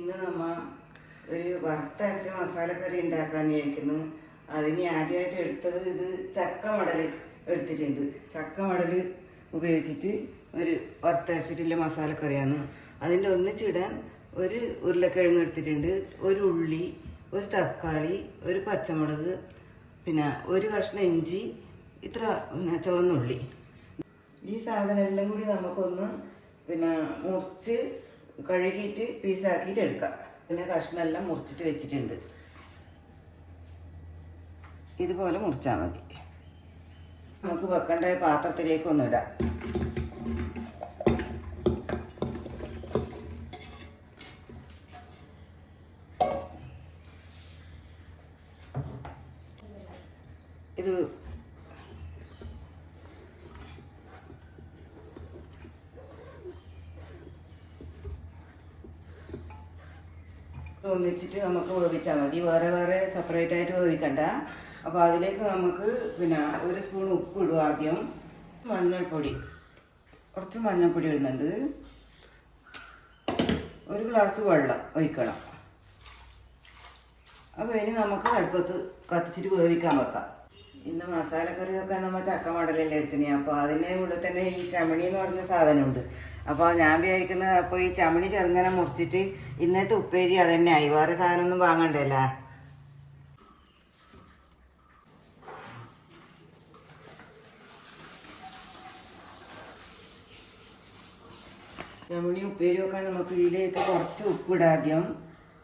ഇന്ന് നമ്മൾ ഒരു വറുത്തരച്ച മസാലക്കറി ഉണ്ടാക്കാന്ന് വിചാരിക്കുന്നു. അതിന് ആദ്യമായിട്ട് എടുത്തത് ഇത് ചക്ക മടൽ എടുത്തിട്ടുണ്ട്. ചക്ക മടൽ ഉപയോഗിച്ചിട്ട് ഒരു വറുത്തരച്ചിട്ടുള്ള മസാലക്കറിയാണ്. അതിൻ്റെ ഒന്നിച്ചിടാൻ ഒരു ഉരുളക്കിഴങ്ങ് എടുത്തിട്ടുണ്ട്, ഒരു ഉള്ളി, ഒരു തക്കാളി, ഒരു പച്ചമുളക്, പിന്നെ ഒരു കഷ്ണം ഇഞ്ചി, ഇത്ര ചുവന്നുള്ളി. ഈ സാധനം എല്ലാം കൂടി നമുക്കൊന്ന് മുറിച്ച് കഴുകിയിട്ട് പീസാക്കിയിട്ട് എടുക്കാം. പിന്നെ കഷ്ണമെല്ലാം മുറിച്ചിട്ട് വെച്ചിട്ടുണ്ട്. ഇതുപോലെ മുറിച്ചാൽ മതി. നമുക്ക് വെക്കേണ്ട പാത്രത്തിലേക്ക് ഒന്നിടാം. ഇത് ഒന്നിച്ചിട്ട് നമുക്ക് വേവിച്ചാൽ മതി. വേറെ വേറെ സെപ്പറേറ്റ് ആയിട്ട് വേവിക്കണ്ട. അപ്പോൾ അതിലേക്ക് നമുക്ക് ഒരു സ്പൂൺ ഉപ്പ് ഇടും. ആദ്യം മഞ്ഞൾപ്പൊടി, കുറച്ച് മഞ്ഞൾപ്പൊടി ഇടുന്നുണ്ട്. ഒരു ഗ്ലാസ് വെള്ളം ഒഴിക്കണം. അപ്പോൾ ഇനി നമുക്ക് അടുപ്പത്ത് കത്തിച്ചിട്ട് വേവിക്കാൻ വെക്കാം. ഇന്ന് മസാലക്കറി വെക്കാൻ നമ്മൾ ചക്ക മടലെല്ലാം എടുത്തിന്. അപ്പോൾ അതിൻ്റെ കൂടെ തന്നെ ഈ ചമണി എന്ന് പറഞ്ഞ സാധനമുണ്ട്. അപ്പോൾ ഞാൻ വിചാരിക്കുന്നത്, അപ്പോൾ ഈ ചമണി ചെറുങ്ങനെ മുറിച്ചിട്ട് ഇന്നത്തെ ഉപ്പേരി അതന്നെ ആയി, വേറെ സാധനമൊന്നും വാങ്ങണ്ടല്ല. ചമണി ഉപ്പേരി വെക്കാൻ നമുക്ക് ഇതിലേക്ക് കുറച്ച് ഉപ്പിടാം ആദ്യം.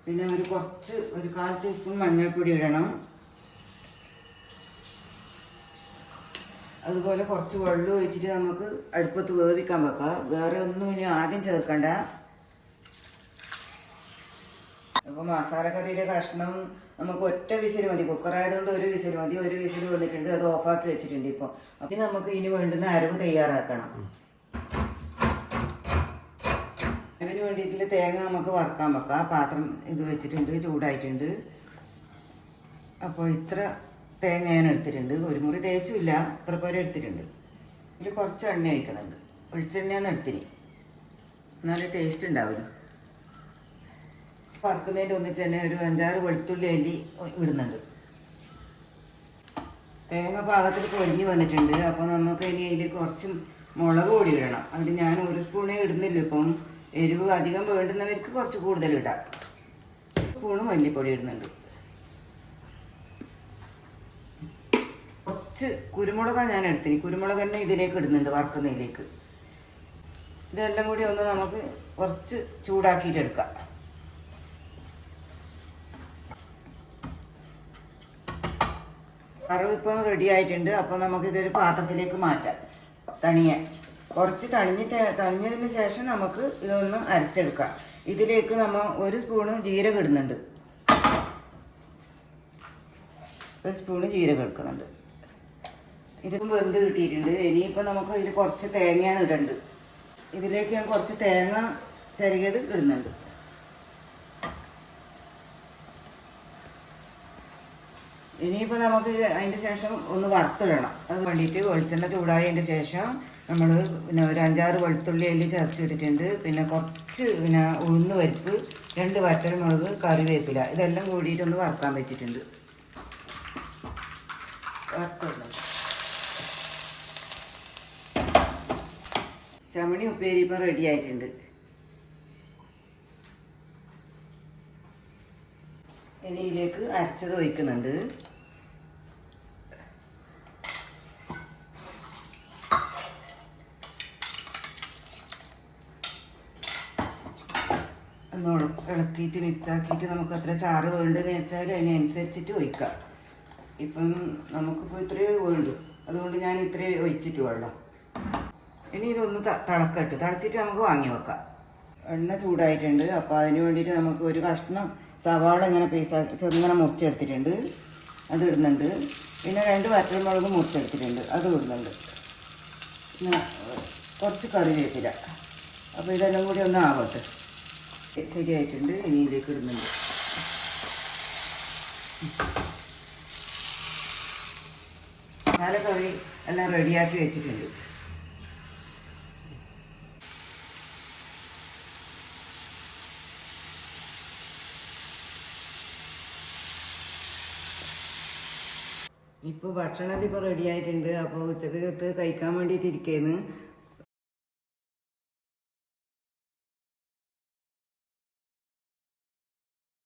പിന്നെ ഒരു 1/4 ടീസ്പൂൺ മഞ്ഞൾപ്പൊടി ഇടണം. അതുപോലെ കുറച്ച് വെള്ളം ഒഴിച്ചിട്ട് നമുക്ക് അടുപ്പത്ത് വേവിക്കാൻ വെക്കാം. വേറെ ഒന്നും ഇനി ആദ്യം ചേർക്കണ്ട. അപ്പോൾ മസാലക്കറിയിലെ കഷ്ണം നമുക്ക് ഒറ്റ വിസിൽ മതി. കുക്കറായതുകൊണ്ട് ഒരു വിസിൽ മതി. ഒരു വിസിൽ വന്നിട്ടുണ്ട്, അത് ഓഫാക്കി വെച്ചിട്ടുണ്ട്. ഇപ്പോൾ അപ്പം നമുക്ക് ഇനി വേണ്ടുന്ന അരവ് തയ്യാറാക്കണം. അതിന് വേണ്ടിയിട്ടുള്ള തേങ്ങ നമുക്ക് വറുക്കാൻ വെക്കാം. പാത്രം ഇത് വെച്ചിട്ടുണ്ട്, ചൂടായിട്ടുണ്ട്. അപ്പോൾ ഇത്ര തേങ്ങ ഞാൻ എടുത്തിട്ടുണ്ട്. ഒരു മുറി തേച്ചുമില്ല, ഇത്ര പോലെ എടുത്തിട്ടുണ്ട്. ഇതിൽ കുറച്ച് എണ്ണ ഒഴിക്കുന്നുണ്ട്. വെളിച്ചെണ്ണയാണ് എടുത്തിന്, നല്ല ടേസ്റ്റ് ഉണ്ടാവില്ല. വറുക്കുന്നതിൻ്റെ ഒന്നിച്ച് തന്നെ ഒരു 5-6 വെളുത്തുള്ളി അല്ലി ഇടുന്നുണ്ട്. തേങ്ങ പാകത്തിൽ പൊരിഞ്ഞ് വന്നിട്ടുണ്ട്. അപ്പോൾ നമുക്ക് ഇനി അതിൽ കുറച്ച് മുളക് പൊടി ഇടണം. അതിൽ ഞാൻ 1 സ്പൂണേ ഇടുന്നില്ല. ഇപ്പം എരിവ് അധികം വേണ്ടുന്നവർക്ക് കുറച്ച് കൂടുതൽ ഇടാം. 1 സ്പൂണ് മല്ലിപ്പൊടി ഇടുന്നുണ്ട്. കുറച്ച് കുരുമുളകാണ് ഞാൻ എടുത്തിന്. കുരുമുളക് തന്നെ ഇതിലേക്ക് ഇടുന്നുണ്ട്, വറുക്കുന്നതിലേക്ക്. ഇതെല്ലാം കൂടി ഒന്ന് നമുക്ക് കുറച്ച് ചൂടാക്കിയിട്ട് എടുക്കാം. വറവ് ഇപ്പം റെഡി ആയിട്ടുണ്ട്. അപ്പോൾ നമുക്കിതൊരു പാത്രത്തിലേക്ക് മാറ്റാം. കുറച്ച് തണിഞ്ഞതിന് ശേഷം നമുക്ക് ഇതൊന്ന് അരച്ചെടുക്കാം. ഇതിലേക്ക് നമ്മൾ 1 സ്പൂണ് ജീരകം ഇടുന്നുണ്ട്. 1 സ്പൂണ് ജീരകം എടുക്കുന്നുണ്ട്. ഇതിപ്പം വെന്ത് കിട്ടിയിട്ടുണ്ട്. ഇനിയിപ്പോൾ നമുക്ക് ഇതിൽ കുറച്ച് തേങ്ങയാണ് ഇടേണ്ടത്. ഇതിലേക്ക് ഞാൻ കുറച്ച് തേങ്ങ ചെറിയത് ഇടുന്നുണ്ട്. ഇനിയിപ്പോൾ നമുക്ക് അതിൻ്റെ ശേഷം ഒന്ന് വറുത്തിടണം. അത് വേണ്ടിയിട്ട് വെളിച്ചെണ്ണ ചൂടായതിൻ്റെ ശേഷം നമ്മൾ ഒരു 5-6 വെളുത്തുള്ളി അല്ലി ചതച്ചിട്ടിട്ടുണ്ട്. പിന്നെ കുറച്ച് ഉഴുന്ന് പരിപ്പ്, 2 വറ്റൽമുളക്, കറിവേപ്പില, ഇതെല്ലാം കൂടിയിട്ടൊന്ന് വറുക്കാൻ വെച്ചിട്ടുണ്ട്. വറുത്തിടണം. ചമണി ഉപ്പേരി ഇപ്പം റെഡി ആയിട്ടുണ്ട്. ഇനി ഇതിലേക്ക് അരച്ചത് ഒഴിക്കുന്നുണ്ട്. ഒന്ന് ഇളക്കിയിട്ട് മിക്സാക്കിയിട്ട് നമുക്ക് എത്ര ചാറ് വേണ്ടതെന്ന് വെച്ചാൽ അതിനനുസരിച്ചിട്ട് ഒഴിക്കാം. ഇപ്പം നമുക്കിപ്പോൾ ഇത്രയേ വേണ്ടു, അതുകൊണ്ട് ഞാൻ ഇത്രയേ ഒഴിച്ചിട്ട് വെള്ളം. ഇനി ഇതൊന്ന് തിളച്ചിട്ട് നമുക്ക് വാങ്ങി വെക്കാം. എണ്ണ ചൂടായിട്ടുണ്ട്. അപ്പോൾ അതിന് വേണ്ടിയിട്ട് നമുക്ക് ഒരു കഷ്ണം സവാള ഇങ്ങനെ ചെറുങ്ങനെ മുറിച്ചെടുത്തിട്ടുണ്ട്, അത് ഇടുന്നുണ്ട്. പിന്നെ 2 വറ്റൽമുളക് മുറിച്ചെടുത്തിട്ടുണ്ട്, അത് ഇടുന്നുണ്ട്. പിന്നെ കുറച്ച് കറിവേപ്പില. അപ്പോൾ ഇതെല്ലാം കൂടി ഒന്ന് ആവട്ടെ. ശരിയായിട്ടുണ്ട്. ഇനി ഇതിലേക്ക് ഇടുന്നുണ്ട്. മസാലക്കറി എല്ലാം റെഡിയാക്കി വെച്ചിട്ടുണ്ട്. ഇപ്പോൾ ഭക്ഷണമൊക്കെ ഇപ്പോൾ റെഡി ആയിട്ടുണ്ട്. അപ്പോൾ ഉച്ചക്കകത്ത് കഴിക്കാൻ വേണ്ടിയിട്ട് ഇരിക്കുന്നു.